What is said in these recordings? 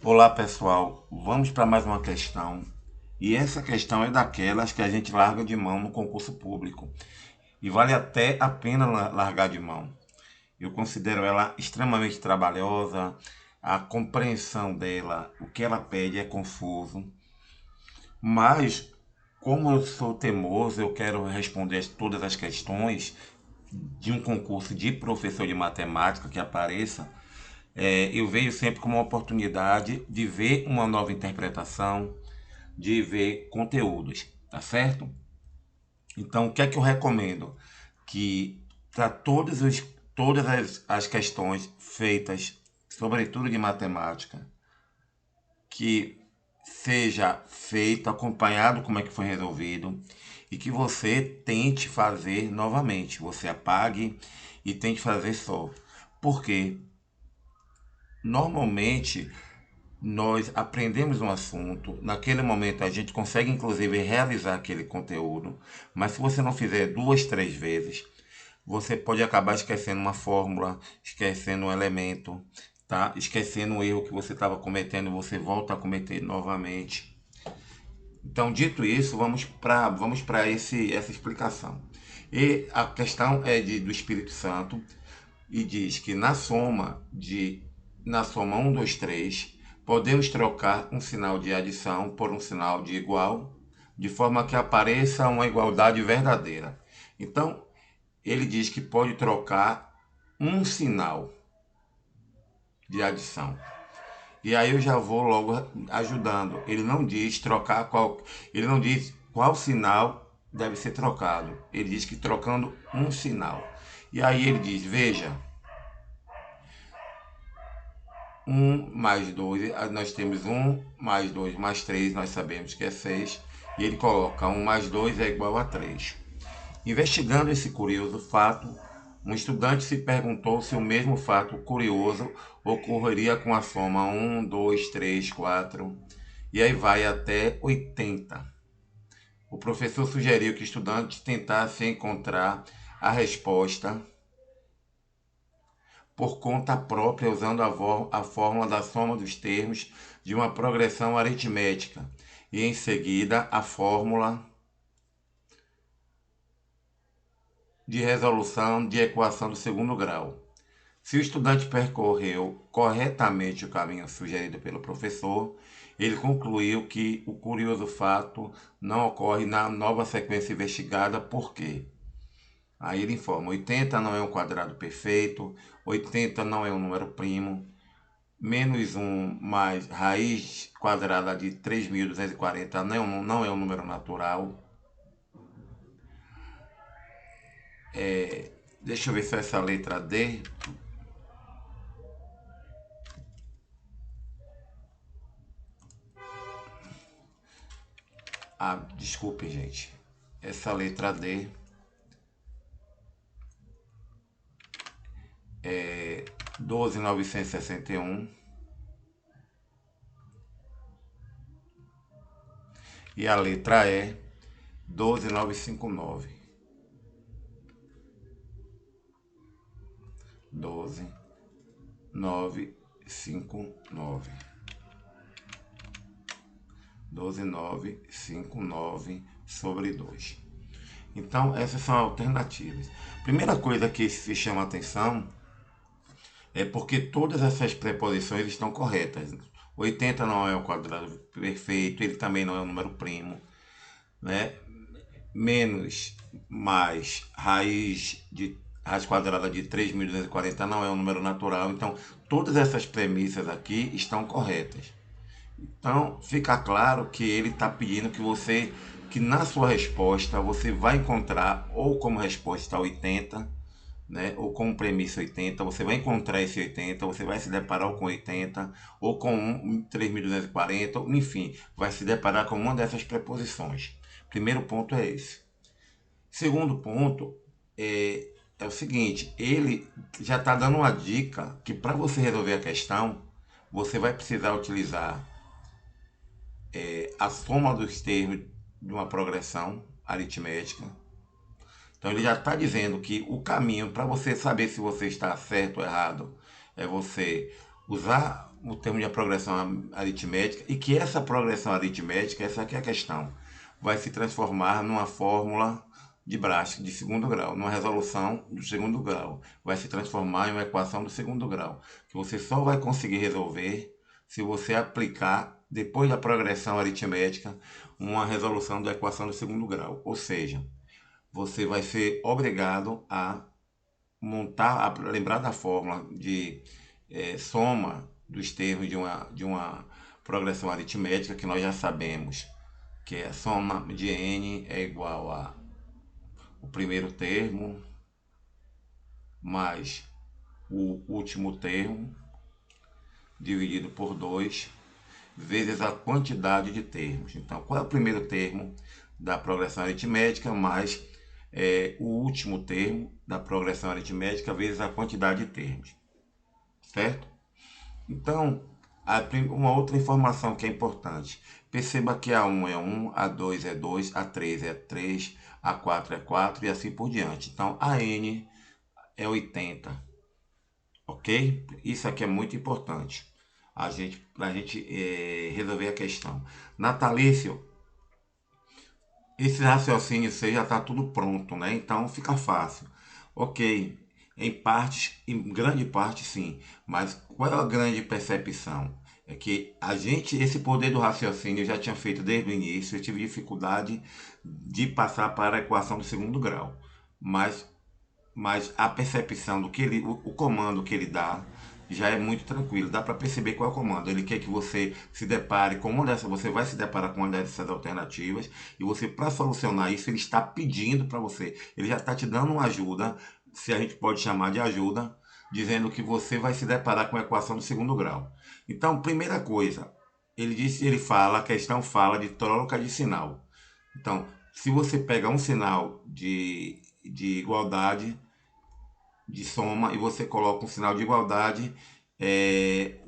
Olá pessoal, vamos para mais uma questão. E essa questão é daquelas que a gente larga de mão no concurso público. E vale até a pena largar de mão. Eu considero ela extremamente trabalhosa, a compreensão dela, o que ela pede é confuso. Mas, como eu sou teimoso, eu quero responder todas as questões de um concurso de professor de matemática que apareça. Eu vejo sempre como uma oportunidade de ver uma nova interpretação, de ver conteúdos, tá certo? Então, o que é que eu recomendo? Que para todas as questões feitas, sobretudo de matemática, que seja feito, acompanhado como é que foi resolvido e que você tente fazer novamente. Você apague e tente fazer só. Porque normalmente nós aprendemos um assunto, naquele momento a gente consegue inclusive realizar aquele conteúdo, mas se você não fizer duas, três vezes, você pode acabar esquecendo uma fórmula, esquecendo um elemento, tá? Esquecendo um erro que você estava cometendo e você volta a cometer novamente. Então, dito isso, vamos para essa explicação. E a questão é do Espírito Santo e diz que na soma um 2 3 podemos trocar um sinal de adição por um sinal de igual, de forma que apareça uma igualdade verdadeira. Então, ele diz que pode trocar um sinal de adição. E aí eu já vou logo ajudando. Ele não diz qual sinal deve ser trocado. Ele diz que trocando um sinal. E aí ele diz, veja, um mais 2, nós temos um mais 2 mais 3, nós sabemos que é 6. E ele coloca um mais 2 é igual a 3. Investigando esse curioso fato, um estudante se perguntou se o mesmo fato curioso ocorreria com a soma um 2 3 4 e aí vai até 80. O professor sugeriu que o estudante tentasse encontrar a resposta por conta própria usando a fórmula da soma dos termos de uma progressão aritmética e em seguida a fórmula de resolução de equação do segundo grau. Se o estudante percorreu corretamente o caminho sugerido pelo professor, ele concluiu que o curioso fato não ocorre na nova sequência investigada, por quê? Aí ele informa: 80 não é um quadrado perfeito, 80 não é um número primo, menos 1 mais raiz quadrada de 3.240 não é um número natural. Deixa eu ver se é essa letra D. Desculpe, gente. Essa letra D é 12.961 e a letra E 12.959. 12.959. 12.959 sobre 2. Então, essas são alternativas. Primeira coisa que se chama atenção é porque todas essas preposições estão corretas. 80 não é o quadrado perfeito, ele também não é um número primo, né? Menos mais raiz quadrada de 3.240 não é um número natural. Então, todas essas premissas aqui estão corretas. Então, fica claro que ele está pedindo que na sua resposta, você vai encontrar ou como resposta 80, né, ou como premissa 80, você vai encontrar esse 80, você vai se deparar com 80, ou com 3.240, enfim, vai se deparar com uma dessas preposições. Primeiro ponto é esse. Segundo ponto é o seguinte, ele já está dando uma dica que para você resolver a questão, você vai precisar utilizar a soma dos termos de uma progressão aritmética. Então ele já está dizendo que o caminho para você saber se você está certo ou errado é você usar o termo de progressão aritmética, e que essa progressão aritmética, essa aqui é a questão, vai se transformar numa fórmula de Bhaskara de segundo grau, numa resolução do segundo grau. Vai se transformar em uma equação do segundo grau, que você só vai conseguir resolver se você aplicar, depois da progressão aritmética, uma resolução da equação do segundo grau. Ou seja, você vai ser obrigado a montar, a lembrar da fórmula de soma dos termos de uma progressão aritmética, que nós já sabemos que a soma de n é igual a o primeiro termo mais o último termo dividido por 2 vezes a quantidade de termos. Então, qual é o primeiro termo da progressão aritmética mais o último termo da progressão aritmética vezes a quantidade de termos, certo? Então, uma outra informação que é importante. Perceba que A1 é 1, A2 é 2, A3 é 3, A4 é 4 e assim por diante. Então, AN é 80, ok? Isso aqui é muito importante para a gente resolver a questão. Natalício, esse raciocínio seu já está tudo pronto, né? Então fica fácil. Ok, em partes, em grande parte sim, mas qual é a grande percepção? É que a gente, esse poder do raciocínio eu já tinha feito desde o início, eu tive dificuldade de passar para a equação do segundo grau, mas, mas a percepção do que ele, o comando que ele dá já é muito tranquilo, dá para perceber qual é o comando. Ele quer que você se depare com uma dessas, você vai se deparar com uma dessas alternativas, e você, para solucionar isso, ele está pedindo para você, ele já está te dando uma ajuda, se a gente pode chamar de ajuda, dizendo que você vai se deparar com a equação do segundo grau. Então, primeira coisa, ele fala, a questão fala de troca de sinal. Então, se você pega um sinal de igualdade, de soma, e você coloca um sinal de igualdade, é,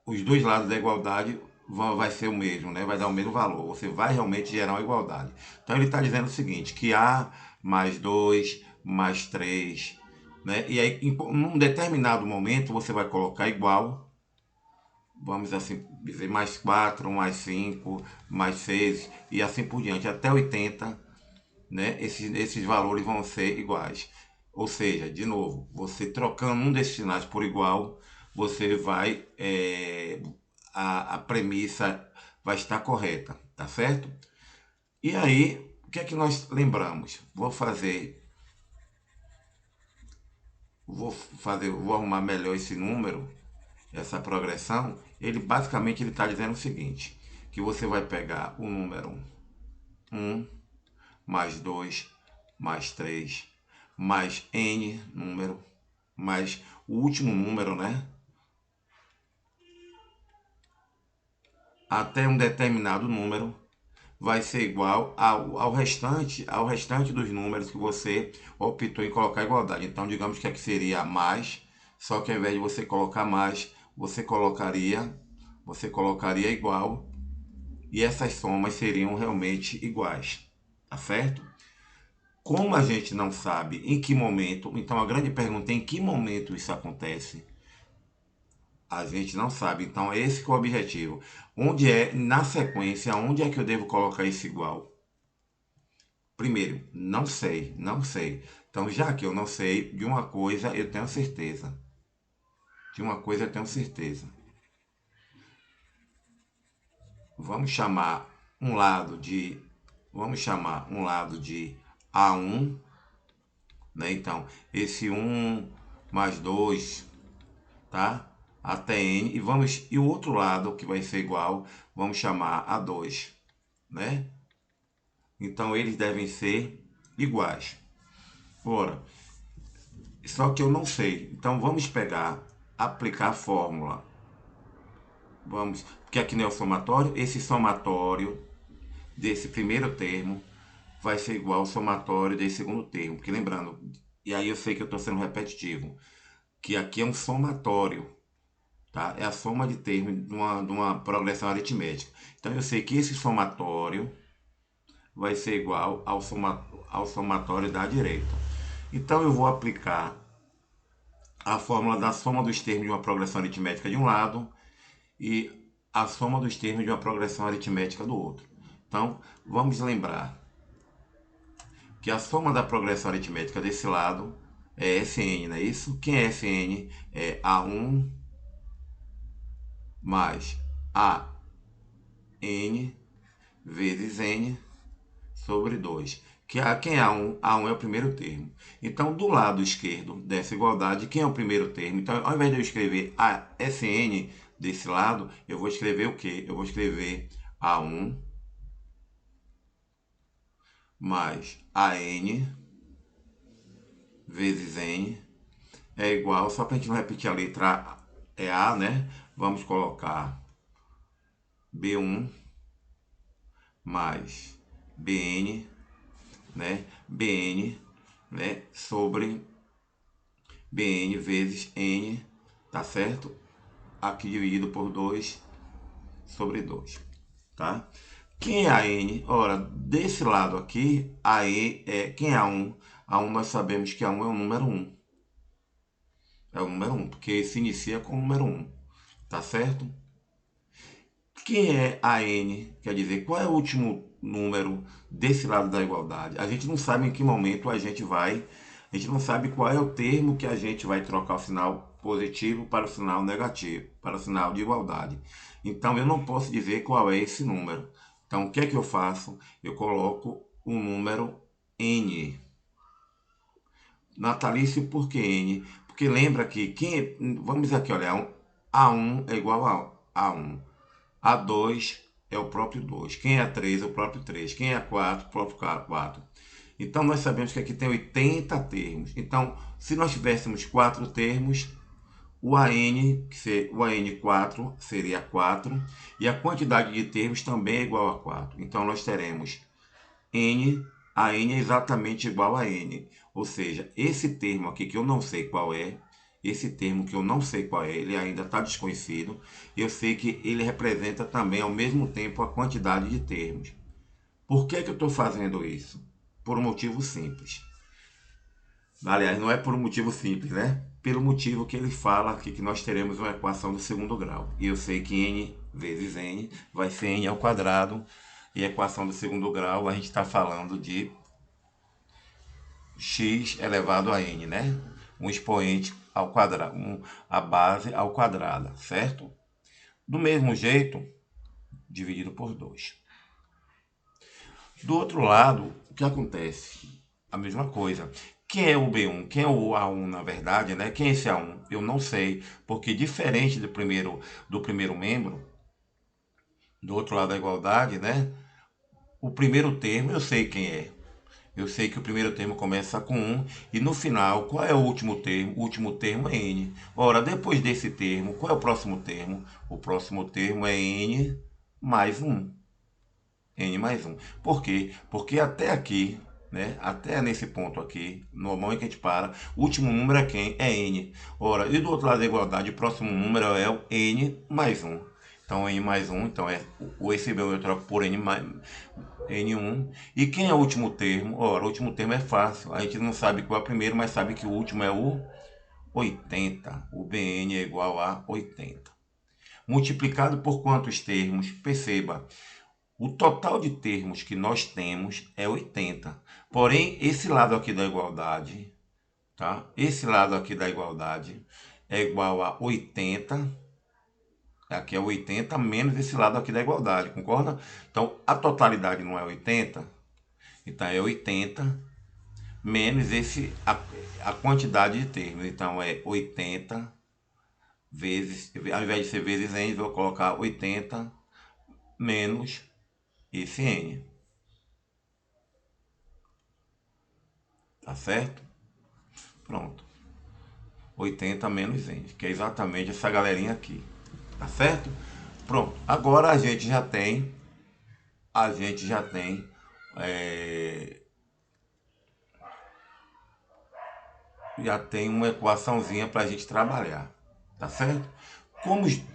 os dois lados da igualdade vai ser o mesmo, né? Vai dar o mesmo valor. Você vai realmente gerar uma igualdade. Então ele está dizendo o seguinte, que A mais 2 mais 3, né? E aí, em um determinado momento, você vai colocar igual, vamos assim dizer, mais 4 mais 5 mais 6 e assim por diante, até 80, né? Esses valores vão ser iguais. Ou seja, de novo, você trocando um desses sinais por igual, você vai, a premissa vai estar correta, tá certo? E aí, o que é que nós lembramos? Vou arrumar melhor esse número, essa progressão. Ele basicamente ele está dizendo o seguinte, que você vai pegar o número 1 mais 2 mais 3 mais n número mais o último número, né? Até um determinado número vai ser igual ao restante dos números que você optou em colocar igualdade. Então, digamos que aqui seria mais, só que ao invés de você colocar mais, você colocaria igual, e essas somas seriam realmente iguais, tá certo? Como a gente não sabe em que momento, então a grande pergunta é em que momento isso acontece? A gente não sabe. Então é esse que é o objetivo. Onde é, na sequência, onde é que eu devo colocar isso igual? Primeiro, não sei, não sei. Então, já que eu não sei, de uma coisa eu tenho certeza. De uma coisa eu tenho certeza. Vamos chamar um lado de, vamos chamar um lado de A1, né? Então, esse 1 mais 2, tá? Até n, e o outro lado que vai ser igual, vamos chamar A2, né? Então eles devem ser iguais. Ora, só que eu não sei. Então vamos pegar, aplicar a fórmula. Vamos, porque aqui não é o somatório, esse somatório desse primeiro termo vai ser igual ao somatório desse segundo termo. Porque lembrando, e aí eu sei que eu estou sendo repetitivo, que aqui é um somatório. Tá? É a soma de termos de uma progressão aritmética. Então eu sei que esse somatório vai ser igual ao somatório da direita. Então eu vou aplicar a fórmula da soma dos termos de uma progressão aritmética de um lado e a soma dos termos de uma progressão aritmética do outro. Então, vamos lembrar que a soma da progressão aritmética desse lado é Fn, não é isso? Quem é Fn? É A1 mais AN vezes N sobre 2. Quem é A1? A1 é o primeiro termo. Então, do lado esquerdo dessa igualdade, quem é o primeiro termo? Então, ao invés de eu escrever a Sn desse lado, eu vou escrever o quê? Eu vou escrever A1 mais AN vezes N é igual, só para a gente não repetir a letra é A, né? Vamos colocar B1 mais Bn, né? Bn, né? Sobre Bn vezes N, tá certo? Aqui dividido por 2 sobre 2, tá? Quem é a N? Ora, desse lado aqui, a E é quem é A1? A1 nós sabemos que A1 é o número 1. É o número 1, porque se inicia com o número 1, tá certo? Quem é a N? Quer dizer, qual é o último número desse lado da igualdade? A gente não sabe em que momento a gente não sabe qual é o termo que a gente vai trocar o sinal positivo para o sinal negativo, para o sinal de igualdade. Então eu não posso dizer qual é esse número. Então o que é que eu faço? Eu coloco o número N. Natalício por que N? Porque lembra que vamos aqui olhar, A1 é igual a A1. A2 é o próprio 2. Quem é A3 é o próprio 3. Quem é A4 o próprio 4. Então nós sabemos que aqui tem 80 termos. Então, se nós tivéssemos 4 termos, o AN4 seria 4 e a quantidade de termos também é igual a 4. Então nós teremos N, a N é exatamente igual a N. Ou seja, esse termo aqui que eu não sei qual é, esse termo que eu não sei qual é, ele ainda está desconhecido. Eu sei que ele representa também ao mesmo tempo a quantidade de termos. Por que eu estou fazendo isso? Por um motivo simples. Aliás, não é por um motivo simples, né? Pelo motivo que ele fala aqui que nós teremos uma equação do segundo grau. E eu sei que n vezes n vai ser n ao quadrado. E a equação do segundo grau a gente está falando de x elevado a n, né? Um expoente ao quadrado, a base ao quadrado, certo? Do mesmo jeito, dividido por 2. Do outro lado, o que acontece? A mesma coisa. Quem é o B1? Quem é o A1, na verdade, né? Quem é esse A1? Eu não sei, porque diferente do primeiro membro, do outro lado da igualdade, né? O primeiro termo eu sei quem é. Eu sei que o primeiro termo começa com 1 e no final, qual é o último termo? O último termo é N. Ora, depois desse termo, qual é o próximo termo? O próximo termo é N mais 1. N mais 1. Por quê? Porque até aqui, né? Até nesse ponto aqui, no momento que a gente para, o último número é quem? É N. Ora, e do outro lado da igualdade, o próximo número é o N mais 1. Então, N mais 1, então esse B eu troco por N mais N1. E quem é o último termo? Ora, o último termo é fácil. A gente não sabe qual é o primeiro, mas sabe que o último é o 80. O Bn é igual a 80. Multiplicado por quantos termos? Perceba, o total de termos que nós temos é 80. Porém, esse lado aqui da igualdade, tá? Esse lado aqui da igualdade é igual a 80. Aqui é 80 menos esse lado aqui da igualdade, concorda? Então, a totalidade não é 80. Então, é 80 menos a quantidade de termos. Então, é 80 vezes, ao invés de ser vezes n, eu vou colocar 80 menos esse n. Tá certo? Pronto. 80 menos n, que é exatamente essa galerinha aqui. Tá certo? Pronto. Agora a gente já tem já tem uma equaçãozinha para a gente trabalhar, tá certo?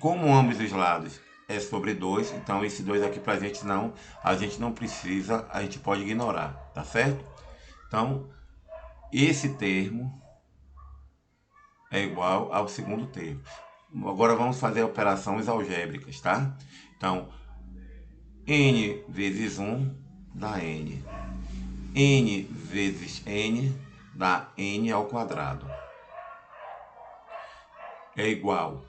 Como ambos os lados é sobre 2, então esse 2 aqui para a gente não precisa, a gente pode ignorar, tá certo? Então, esse termo é igual ao segundo termo. Agora vamos fazer operações algébricas, tá? Então, n vezes 1 dá n. N vezes n dá n ao quadrado. É igual.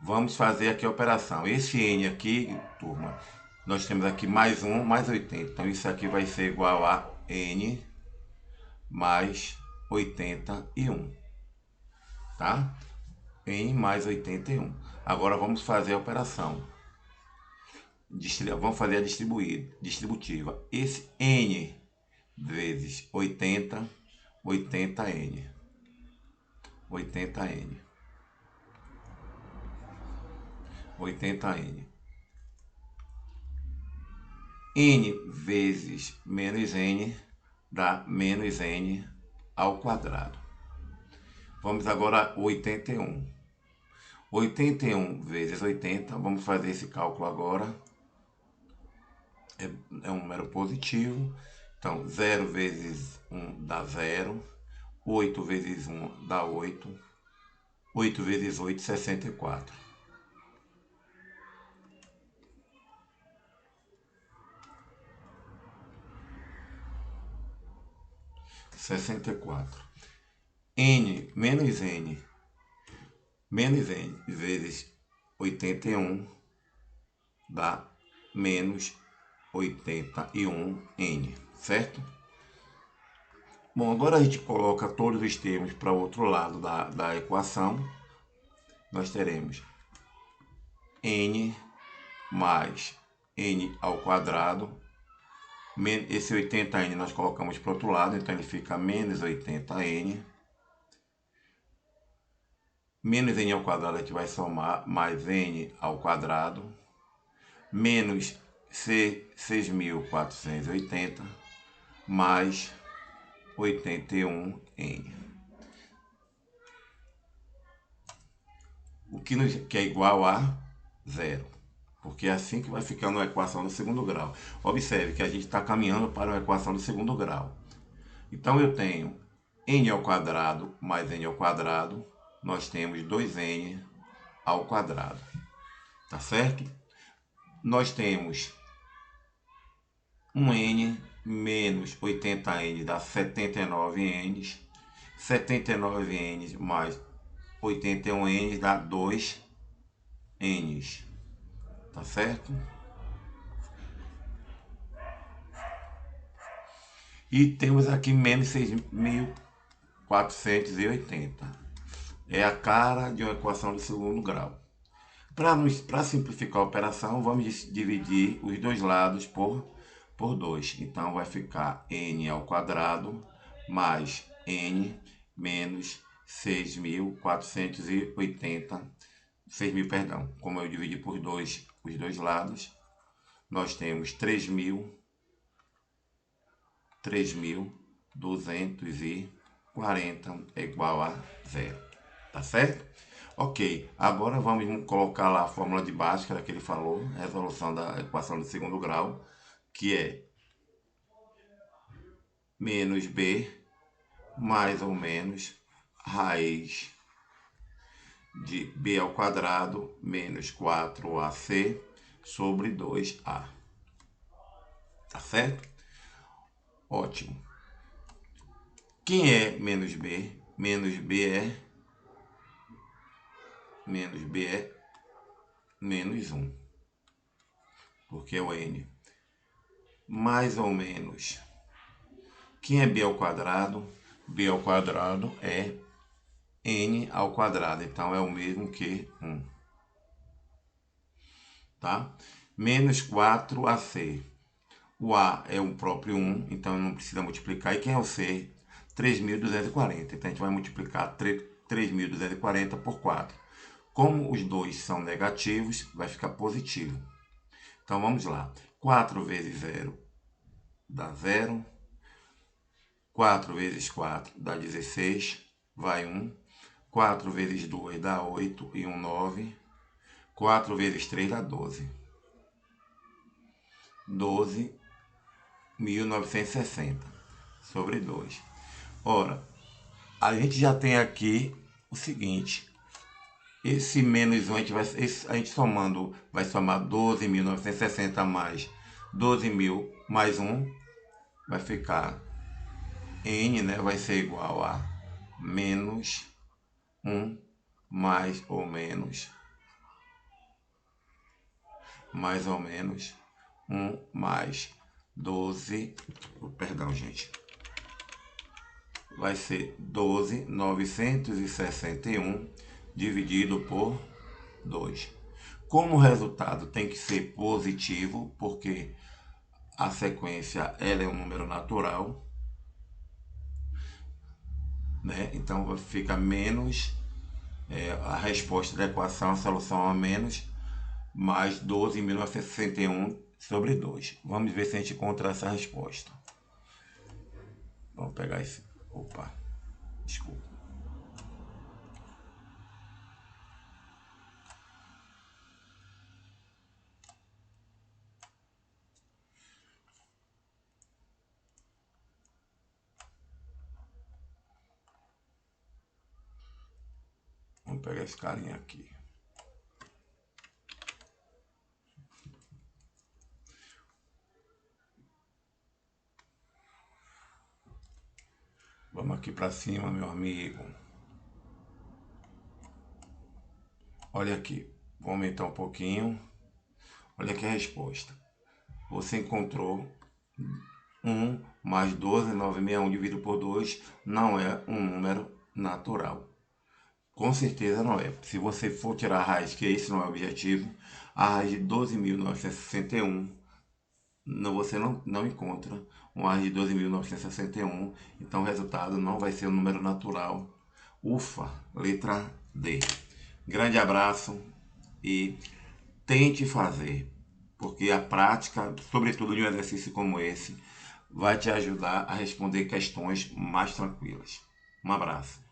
Vamos fazer aqui a operação. Esse n aqui, turma, nós temos aqui mais 1 mais 80. Então, isso aqui vai ser igual a n mais 81. Tá? N mais 81. Agora vamos fazer a operação. Vamos fazer a distributiva. Esse n vezes 80, 80n. 80n. 80n. N vezes menos n dá menos n ao quadrado. Vamos agora 81. 81 vezes 80, vamos fazer esse cálculo agora. É um número positivo. Então, 0 vezes 1 dá 0. 8 vezes 1 dá 8. 8 vezes 8, 64. 64. N menos n. Menos n vezes 81 dá menos 81n, certo? Bom, agora a gente coloca todos os termos para o outro lado da equação. Nós teremos n mais n ao quadrado. Esse 80n nós colocamos para o outro lado, então ele fica menos 80n. Menos n ao quadrado a gente vai somar, mais n ao quadrado, menos 6.480, mais 81n. O que é igual a zero. Porque é assim que vai ficar na equação do segundo grau. Observe que a gente está caminhando para uma equação do segundo grau. Então eu tenho n ao quadrado mais n ao quadrado. Nós temos 2n ao quadrado. Tá certo? Nós temos 1n menos 80n dá 79n. 79n mais 81n dá 2n. Tá certo? E temos aqui menos 6.480. É a cara de uma equação de segundo grau. Para simplificar a operação, vamos dividir os dois lados por 2. Então, vai ficar n ao quadrado mais n menos 6.480. 6.000, perdão. Como eu dividi por 2 os dois lados, nós temos 3.240 é igual a zero. Tá certo? Ok, agora vamos colocar lá a fórmula de Bhaskara que ele falou, resolução da equação de segundo grau, que é menos b mais ou menos raiz de b ao quadrado menos 4ac sobre 2a. Tá certo? Ótimo. Quem é menos b? Menos b é menos 1, porque é o n. Mais ou menos. Quem é b ao quadrado? B ao quadrado é n ao quadrado, então é o mesmo que 1. Tá? Menos 4ac. O a é o próprio 1, então não precisa multiplicar. E quem é o c? 3.240. Então a gente vai multiplicar 3.240 por 4. Como os dois são negativos, vai ficar positivo. Então vamos lá. 4 vezes 0 dá 0. 4 vezes 4 dá 16, vai 1. 4 vezes 2 dá 8 e 1, 9. 4 vezes 3 dá 12. 12.960 sobre 2. Ora, a gente já tem aqui o seguinte. Esse menos 1, a gente somando, vai somar 12.960 mais 12.000 mais 1, vai ficar n, né? Vai ser igual a menos 1 mais ou menos 1 mais 12, perdão, gente, vai ser 12.961 dividido por 2. Como o resultado tem que ser positivo, porque a sequência ela é um número natural, né? Então fica menos, a resposta da equação, a solução a menos, mais 12.961 sobre 2. Vamos ver se a gente encontra essa resposta. Vamos pegar esse. Opa, desculpa. Vamos pegar esse carinha aqui. Vamos aqui para cima, meu amigo. Olha aqui. Vou aumentar um pouquinho. Olha aqui a resposta. Você encontrou 1 mais 12.961 dividido por 2 não é um número natural. Com certeza não é. Se você for tirar a raiz, que esse não é o objetivo, a raiz de 12.961, você não encontra uma raiz de 12.961, então o resultado não vai ser um número natural. Ufa, letra D. Grande abraço e tente fazer, porque a prática, sobretudo de um exercício como esse, vai te ajudar a responder questões mais tranquilas. Um abraço.